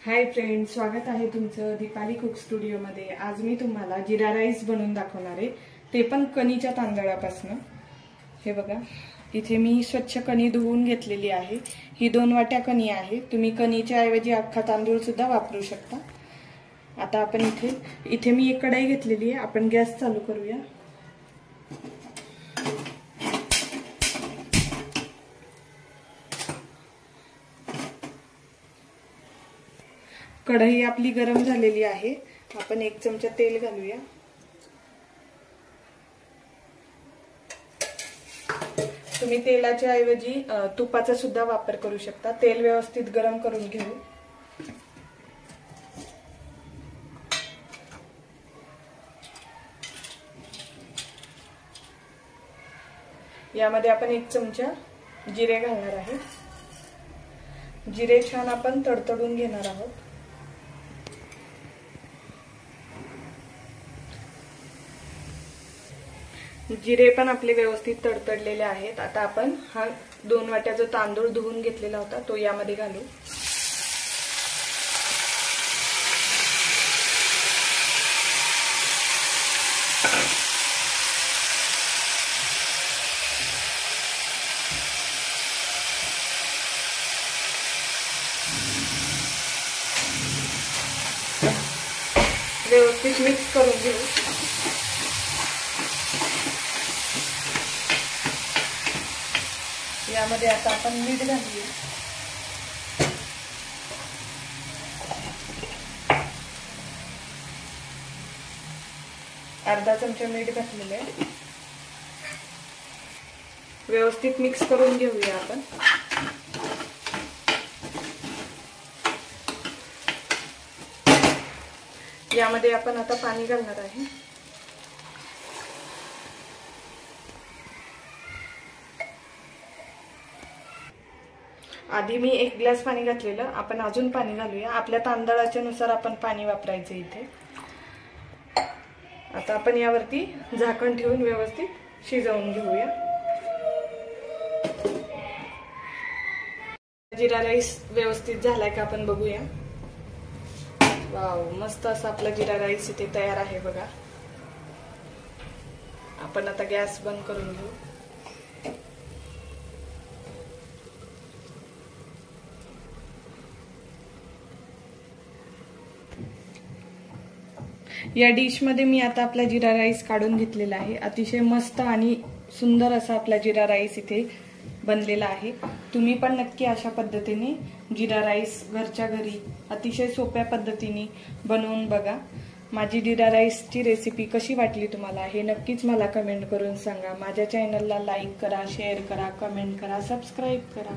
Hi friends, स्वागत आहे तुमचं दीपाली कुक स्टुडिओ मध्ये। आज मी तुम्हाला जिरा राईस बनवून दाखवणार आहे, ते पण कणीच्या तांदळापासून। हे बघा, इथे मी स्वच्छ कणी धुवून घेतलेली आहे। ही 2 वाट्या कणी आहे। तुम्ही कणीच्या ऐवजी अख्खा तांदूळ सुद्धा वापरू शकता। आता आपण इथे मी एक कढई घेतलेली आहे। आपण गॅस चालू करूया। कढई आपली गरम झालेली आहे। आपण 1 चमचा तेल घालूया। तुम्ही तेलाच्या ऐवजी तुपाचा सुद्धा वापर करू शकता। तेल व्यवस्थित गरम करून घेऊ। यामध्ये आपण 1 चमचा जिरे घालणार आहे। जिरे छान आपण तडतडून घेणार आहोत। जिरे पण आपले व्यवस्थित तडतडलेले आहेत। आता आपण हा 2 वाट्या जो तांदूळ धुवून घेतलेला होता तो यामध्ये घालू। व्यवस्थित मिक्स करून घेऊ। यामध्ये आता आपण मीठ घालूया। अर्धा चमचा मीठ घातलेलं आहे। व्यवस्थित मिक्स करून घेऊया आपण। यामध्ये आपण आता पाणी घालणार आहे। आधी मी 1 ग्लास पाणी घातलेलं, आपण अजून पाणी घालूया। आपल्या तांदळाच्या नुसार आपण पाणी वापरायचं इथे। आता आपण यावरती झाकण ठेवून व्यवस्थित शिजवून घेऊया। जिरा राईस व्यवस्थित झालाय का आपण बघूया। वाव, मस्त असा आपला जिरा राईस इथे तयार आहे बघा। आपण आता गॅस बंद करून घेऊ। या डिश मध्ये मी आता आपला जिरा राईस काढून घेतलेला आहे। अतिशय मस्त आणि सुंदर असा आपला जिरा राईस इथे बनलेला आहे। तुम्ही पण नक्की अशा पद्धतीने जिरा राईस घरच्या घरी अतिशय सोप्या पद्धतीने बनवून बघा। माझी जिरा राईसची रेसिपी कशी वाटली तुम्हाला हे नक्कीच मला कमेंट करून सांगा। माझ्या चॅनलला लाईक करा, शेअर करा, कमेंट करा, सबस्क्राइब करा।